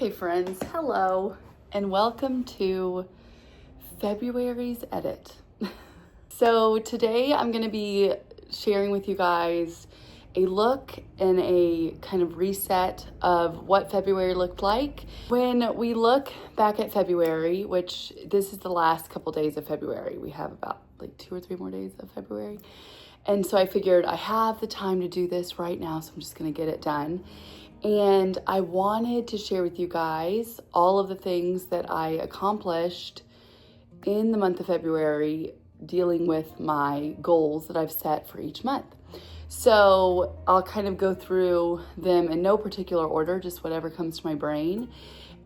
Okay, friends, hello, and welcome to February's edit. So today I'm going to be sharing with you guys a look and a kind of reset of what February looked like. When we look back at February, which this is the last couple days of February, we have about like 2 or 3 more days of February. And so I figured I have the time to do this right now, so I'm just going to get it done. And I wanted to share with you guys all of the things that I accomplished in the month of February dealing with my goals that I've set for each month. So I'll kind of go through them in no particular order, just whatever comes to my brain.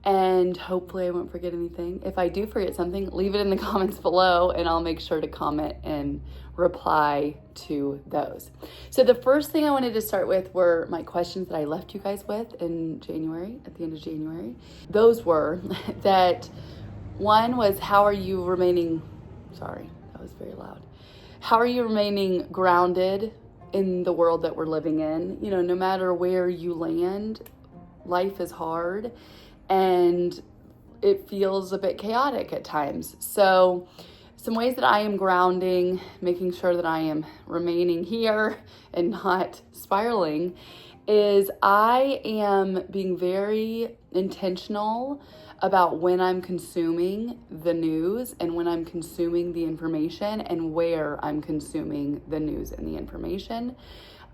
And hopefully I won't forget anything. If I do forget something, leave it in the comments below and I'll make sure to comment and reply to those. So the first thing I wanted to start with were my questions that I left you guys with in January, at the end of January. Those were that one was, how are you remaining, sorry, that was very loud. How are you remaining grounded in the world that we're living in? You know, no matter where you land, life is hard and it feels a bit chaotic at times. So some ways that I am grounding, making sure that I am remaining here and not spiraling, is I am being very intentional about when I'm consuming the news and when I'm consuming the information and where I'm consuming the news and the information.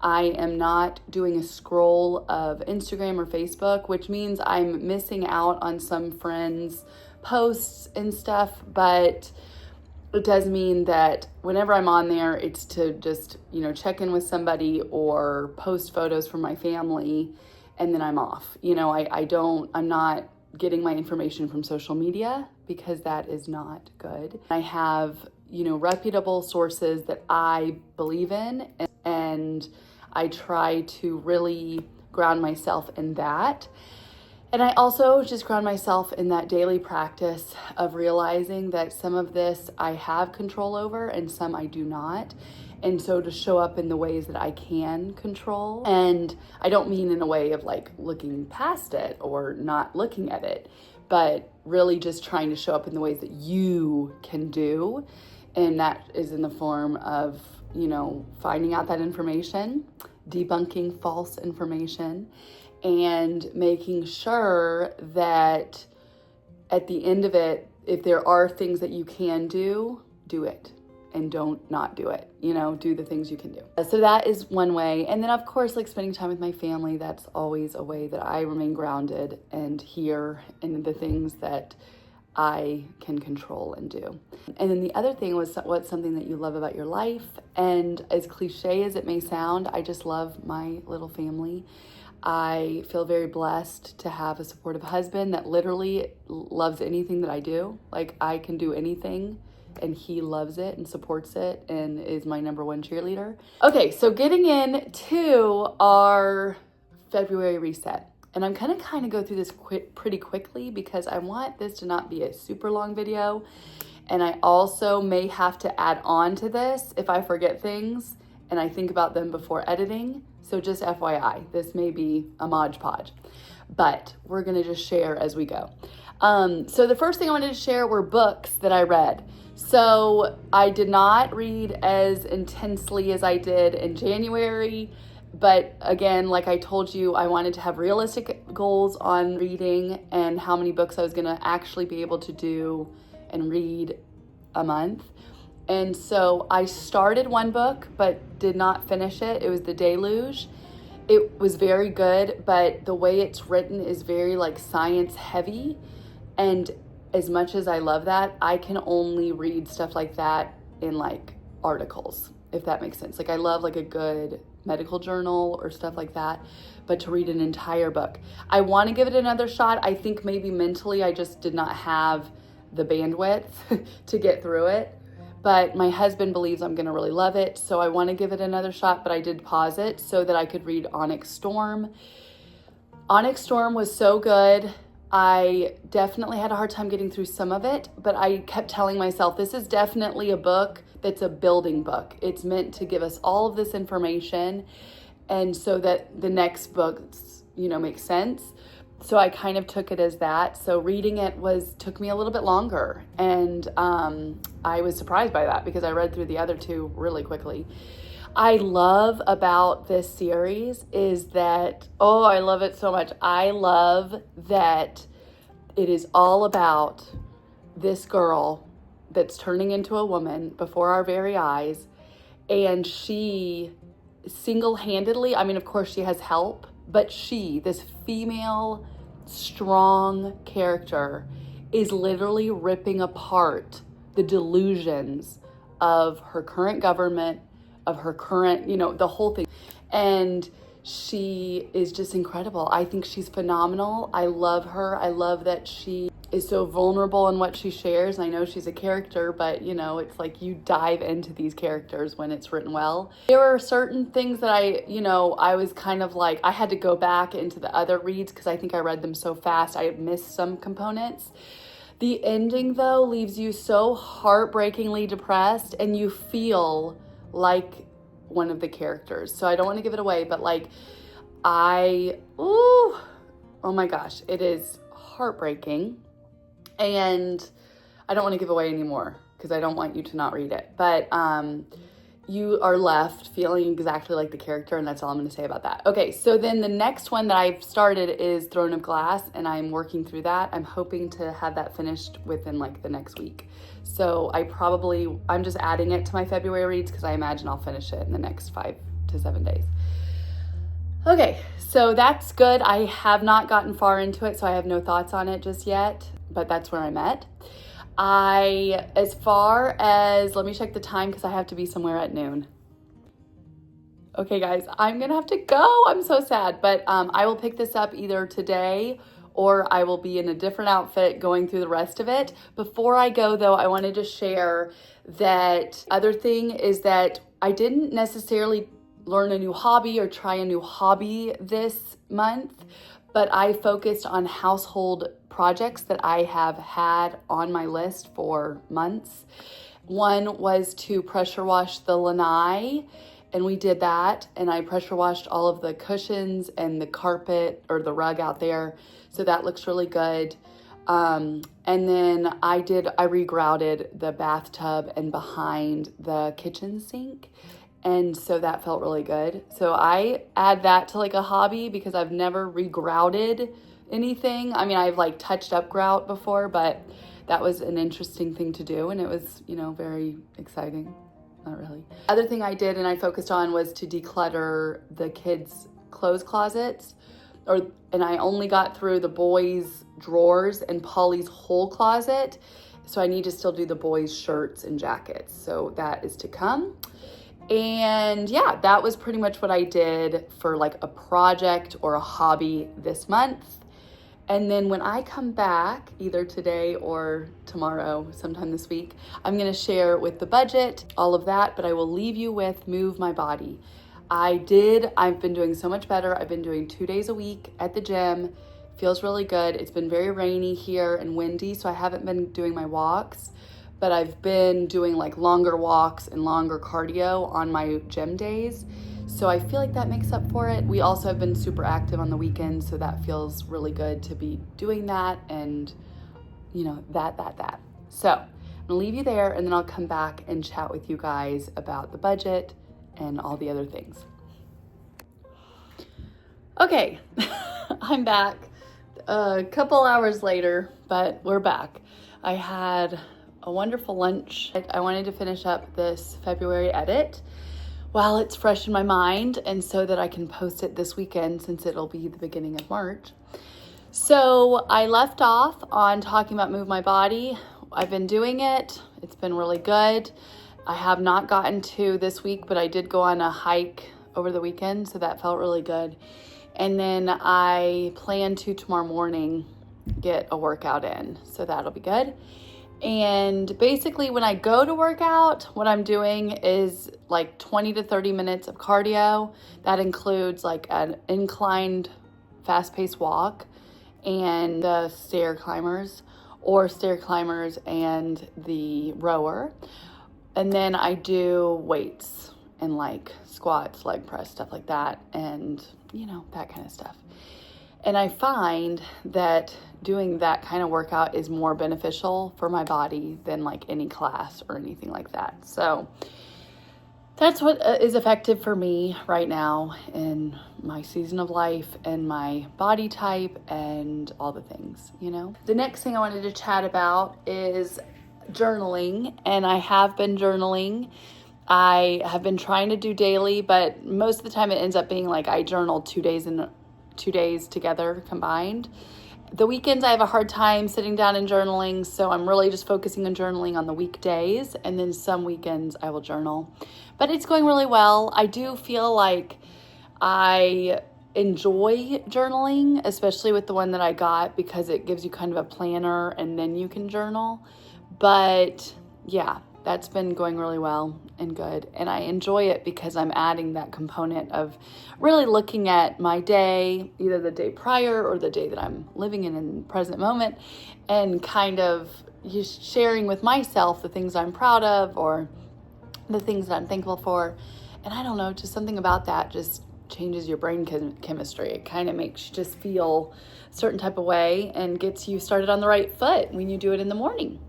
I am not doing a scroll of Instagram or Facebook, which means I'm missing out on some friends' posts and stuff, but it does mean that whenever I'm on there, it's to just, check in with somebody or post photos from my family, and then I'm off. I'm not getting my information from social media because that is not good. I have, reputable sources that I believe in, and I try to really ground myself in that. And I also just ground myself in that daily practice of realizing that some of this I have control over and some I do not. And so to show up in the ways that I can control. And I don't mean in a way of like looking past it or not looking at it, but really just trying to show up in the ways that you can do. And that is in the form of, finding out that information, debunking false information, and making sure that at the end of it, if there are things that you can do, do it. And don't not do it, do the things you can do. So that is one way. And then of course, like spending time with my family, that's always a way that I remain grounded and here in the things that I can control and do. And then the other thing was, what's something that you love about your life? And as cliche as it may sound, I just love my little family. I feel very blessed to have a supportive husband that literally loves anything that I do. Like I can do anything and he loves it and supports it and is my number one cheerleader. Okay, so getting into our February reset. And I'm gonna kind of go through this pretty quickly because I want this to not be a super long video. And I also may have to add on to this if I forget things and I think about them before editing. So just FYI, this may be a Mod Podge, but we're gonna just share as we go. So the first thing I wanted to share were books that I read. So I did not read as intensely as I did in January, but again, like I told you, I wanted to have realistic goals on reading and how many books I was gonna actually be able to do and read a month. And so I started one book, but did not finish it. It was The Deluge. It was very good, but the way it's written is very like science heavy. And as much as I love that, I can only read stuff like that in like articles, if that makes sense. Like I love like a good medical journal or stuff like that, but to read an entire book, I want to give it another shot. I think maybe mentally I just did not have the bandwidth to get through it, but my husband believes I'm going to really love it. So I want to give it another shot, but I did pause it so that I could read Onyx Storm. Onyx Storm was so good. I definitely had a hard time getting through some of it, but I kept telling myself, this is definitely a book that's a building book. It's meant to give us all of this information and so that the next books, make sense. So I kind of took it as that. So reading it took me a little bit longer. And I was surprised by that because I read through the other two really quickly. I love about this series is that, oh, I love it so much. I love that it is all about this girl that's turning into a woman before our very eyes. And she single-handedly, I mean, of course she has help, but this female, strong character is literally ripping apart the delusions of her current government, of her current, the whole thing. And she is just incredible. I think she's phenomenal. I love her. I love that she is so vulnerable in what she shares. I know she's a character, but it's like you dive into these characters when it's written well. There are certain things that I was kind of like, I had to go back into the other reads because I think I read them so fast. I missed some components. The ending, though, leaves you so heartbreakingly depressed and you feel like one of the characters. So I don't want to give it away, but oh my gosh, it is heartbreaking. And I don't want to give away anymore because I don't want you to not read it. But you are left feeling exactly like the character, and that's all I'm going to say about that. Okay, so then the next one that I've started is Throne of Glass, and I'm working through that. I'm hoping to have that finished within the next week. So I'm just adding it to my February reads because I imagine I'll finish it in the next 5 to 7 days. Okay, so that's good. I have not gotten far into it, so I have no thoughts on it just yet, but that's where I'm at. As far as, let me check the time because I have to be somewhere at noon. Okay, guys, I'm gonna have to go. I'm so sad, but I will pick this up either today or I will be in a different outfit going through the rest of it. Before I go, though, I wanted to share that other thing is that I didn't necessarily learn a new hobby or try a new hobby this month, but I focused on household projects that I have had on my list for months. One was to pressure wash the lanai, and we did that, and I pressure washed all of the cushions and the carpet or the rug out there, so that looks really good. And then I regrouted the bathtub and behind the kitchen sink, and so that felt really good. So I add that to a hobby because I've never regrouted anything. I mean, I've touched up grout before, but that was an interesting thing to do, and it was, very exciting. Not really. Other thing I did and I focused on was to declutter the kids' clothes closets, and I only got through the boys' drawers and Polly's whole closet. So I need to still do the boys' shirts and jackets. So that is to come. And yeah, that was pretty much what I did for a project or a hobby this month. And then when I come back, either today or tomorrow, sometime this week, I'm gonna share with the budget, all of that, but I will leave you with Move My Body. I've been doing so much better. I've been doing 2 days a week at the gym. Feels really good. It's been very rainy here and windy, so I haven't been doing my walks, but I've been doing longer walks and longer cardio on my gym days. So I feel like that makes up for it. We also have been super active on the weekends, so that feels really good to be doing that and, that. So I'm gonna leave you there, and then I'll come back and chat with you guys about the budget and all the other things. Okay, I'm back a couple hours later, but we're back. I had a wonderful lunch. I wanted to finish up this February edit while it's fresh in my mind, and so that I can post it this weekend since it'll be the beginning of March. So I left off on talking about Move My Body. I've been doing it. It's been really good. I have not gotten to this week, but I did go on a hike over the weekend, so that felt really good. And then I plan to tomorrow morning get a workout in, so that'll be good. And basically when I go to work out, what I'm doing is 20 to 30 minutes of cardio. That includes an inclined fast-paced walk and the stair climbers and the rower. And then I do weights and squats, leg press, stuff like that, and that kind of stuff. And I find that doing that kind of workout is more beneficial for my body than like any class or anything like that. So that's what is effective for me right now in my season of life and my body type and all the things, you know. The next thing I wanted to chat about is journaling, and I have been journaling. I have been trying to do daily, but most of the time it ends up being like I journal 2 days together combined. The weekends I have a hard time sitting down and journaling, so I'm really just focusing on journaling on the weekdays, and then some weekends I will journal. But it's going really well. I do feel like I enjoy journaling, especially with the one that I got, because it gives you kind of a planner and then you can journal. But yeah, that's been going really well and good. And I enjoy it because I'm adding that component of really looking at my day, either the day prior or the day that I'm living in the present moment, and kind of just sharing with myself the things I'm proud of or the things that I'm thankful for. And I don't know, just something about that just changes your brain chemistry. It kind of makes you just feel a certain type of way and gets you started on the right foot when you do it in the morning.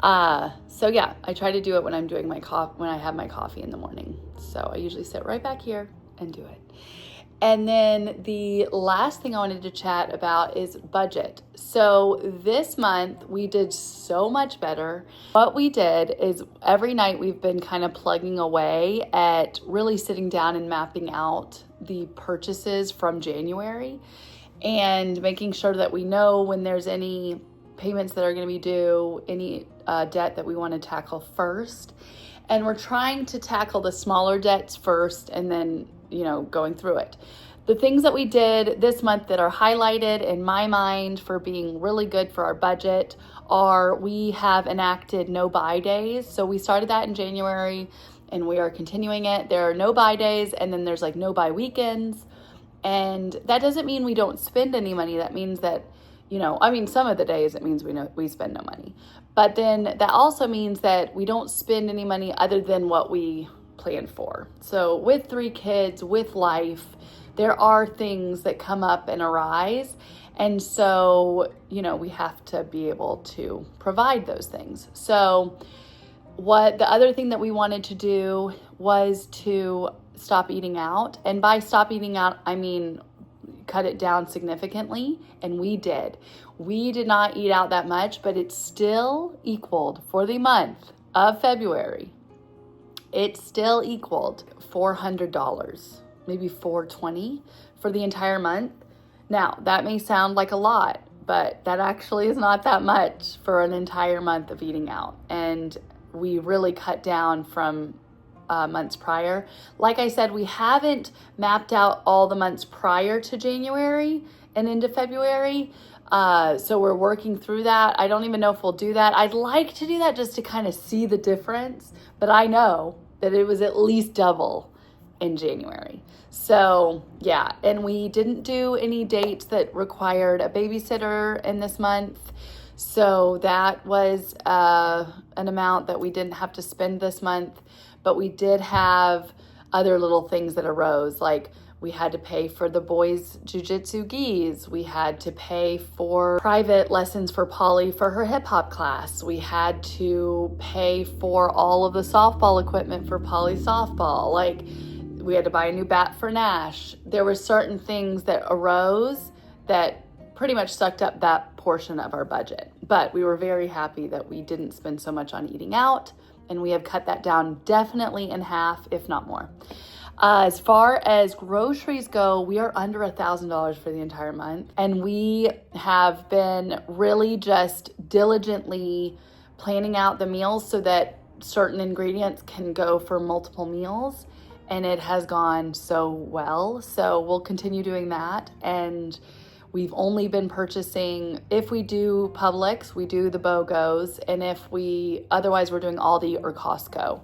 So yeah, I try to do it when I'm doing when I have my coffee in the morning. So I usually sit right back here and do it. And then the last thing I wanted to chat about is budget. So this month we did so much better. What we did is every night we've been kind of plugging away at really sitting down and mapping out the purchases from January and making sure that we know when there's any payments that are going to be due, any debt that we want to tackle first. And we're trying to tackle the smaller debts first and then, going through it. The things that we did this month that are highlighted in my mind for being really good for our budget are we have enacted no buy days. So we started that in January and we are continuing it. There are no buy days and then there's like no buy weekends. And that doesn't mean we don't spend any money. That means that some of the days it means we spend no money. But then that also means that we don't spend any money other than what we planned for. So with 3 kids, with life, there are things that come up and arise. And so, we have to be able to provide those things. So the other thing that we wanted to do was to stop eating out. And by stop eating out, I mean cut it down significantly, and we did. We did not eat out that much, but it still equaled for the month of February. It still equaled $400, maybe $420 for the entire month. Now, that may sound like a lot, but that actually is not that much for an entire month of eating out. And we really cut down from months prior. Like I said, we haven't mapped out all the months prior to January and into February. So we're working through that. I don't even know if we'll do that. I'd like to do that just to kind of see the difference, but I know that it was at least double in January. So yeah, and we didn't do any dates that required a babysitter in this month. So that was an amount that we didn't have to spend this month. But we did have other little things that arose, like we had to pay for the boys' jujitsu gis. We had to pay for private lessons for Polly for her hip hop class. We had to pay for all of the softball equipment for Polly's softball. Like we had to buy a new bat for Nash. There were certain things that arose that pretty much sucked up that portion of our budget. But we were very happy that we didn't spend so much on eating out. And we have cut that down definitely in half, if not more. As far as groceries go, we are under $1,000 for the entire month. And we have been really just diligently planning out the meals so that certain ingredients can go for multiple meals. And it has gone so well. So we'll continue doing that. And we've only been purchasing, if we do Publix, we do the BOGOs, and otherwise we're doing Aldi or Costco.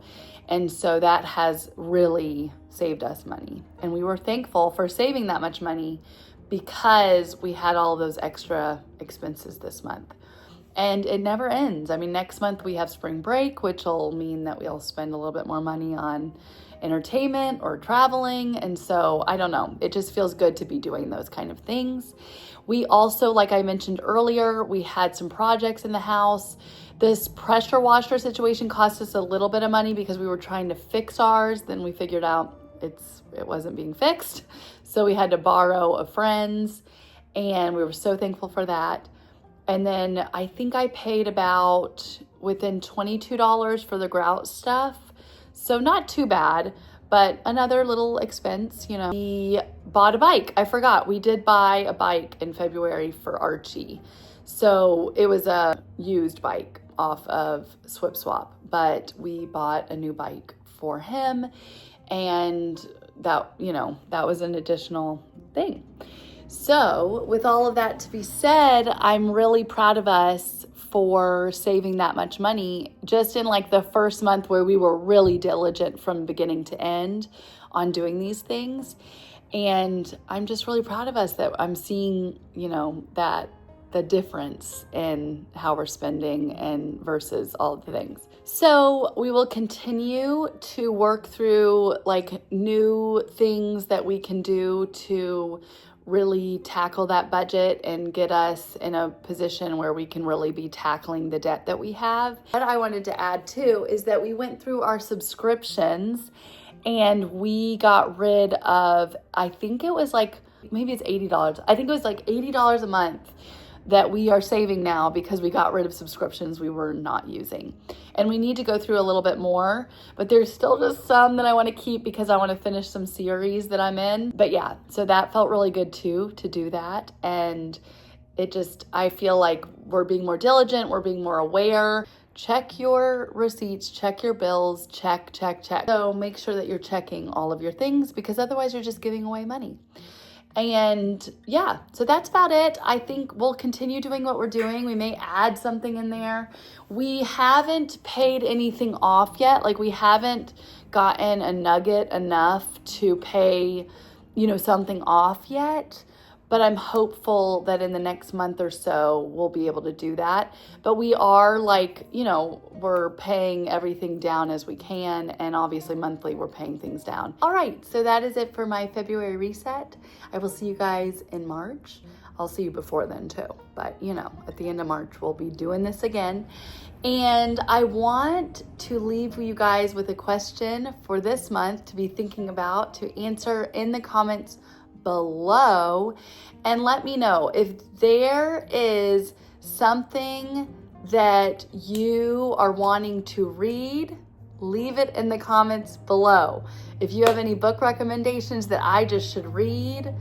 And so that has really saved us money. And we were thankful for saving that much money because we had all those extra expenses this month. And it never ends. I mean, next month we have spring break, which will mean that we'll spend a little bit more money on entertainment or traveling. And so I don't know, it just feels good to be doing those kind of things. We also, like I mentioned earlier, we had some projects in the house. This pressure washer situation cost us a little bit of money because we were trying to fix ours. Then we figured out it wasn't being fixed. So we had to borrow a friend's, and we were so thankful for that. And then I think I paid about within $22 for the grout stuff. So not too bad, but another little expense, you know. We bought a bike. I forgot. We did buy a bike in February for Archie. So it was a used bike off of Swip Swap, but we bought a new bike for him. And that, you know, that was an additional thing. So with all of that to be said, I'm really proud of us for saving that much money just in like the first month where we were really diligent from beginning to end on doing these things. And I'm just really proud of us that I'm seeing, you know, that the difference in how we're spending and versus all of the things. So we will continue to work through like new things that we can do to really tackle that budget and get us in a position where we can really be tackling the debt that we have. What I wanted to add too is that we went through our subscriptions and we got rid of, I think it was like, maybe it's $80. I think it was like $80 a month that we are saving now because we got rid of subscriptions we were not using. And we need to go through a little bit more, but there's still just some that I want to keep because I want to finish some series that I'm in. But yeah, so that felt really good too, to do that. And it just, I feel like we're being more diligent, we're being more aware. Check your receipts, check your bills, check. So make sure that you're checking all of your things because otherwise you're just giving away money. And yeah, so that's about it. I think we'll continue doing what we're doing. We may add something in there. We haven't paid anything off yet. Like we haven't gotten a nugget enough to pay, you know, something off yet. But I'm hopeful that in the next month or so, we'll be able to do that. But we are like, you know, we're paying everything down as we can. And obviously monthly, we're paying things down. All right, so that is it for my February reset. I will see you guys in March. I'll see you before then too. But, you know, at the end of March, we'll be doing this again. And I want to leave you guys with a question for this month to be thinking about, to answer in the comments below, and let me know if there is something that you are wanting to read. Leave it in the comments below. If you have any book recommendations that I just should read,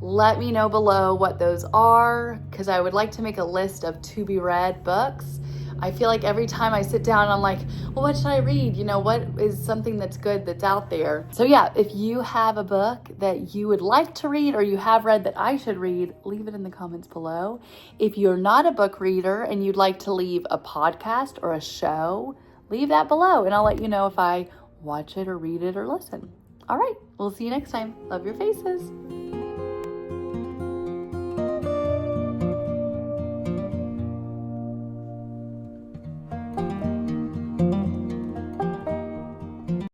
let me know below what those are, because I would like to make a list of to be read books. I feel like every time I sit down, I'm like, well, what should I read? You know, what is something that's good that's out there? So yeah, if you have a book that you would like to read or you have read that I should read, leave it in the comments below. If you're not a book reader and you'd like to leave a podcast or a show, leave that below and I'll let you know if I watch it or read it or listen. All right, we'll see you next time. Love your faces.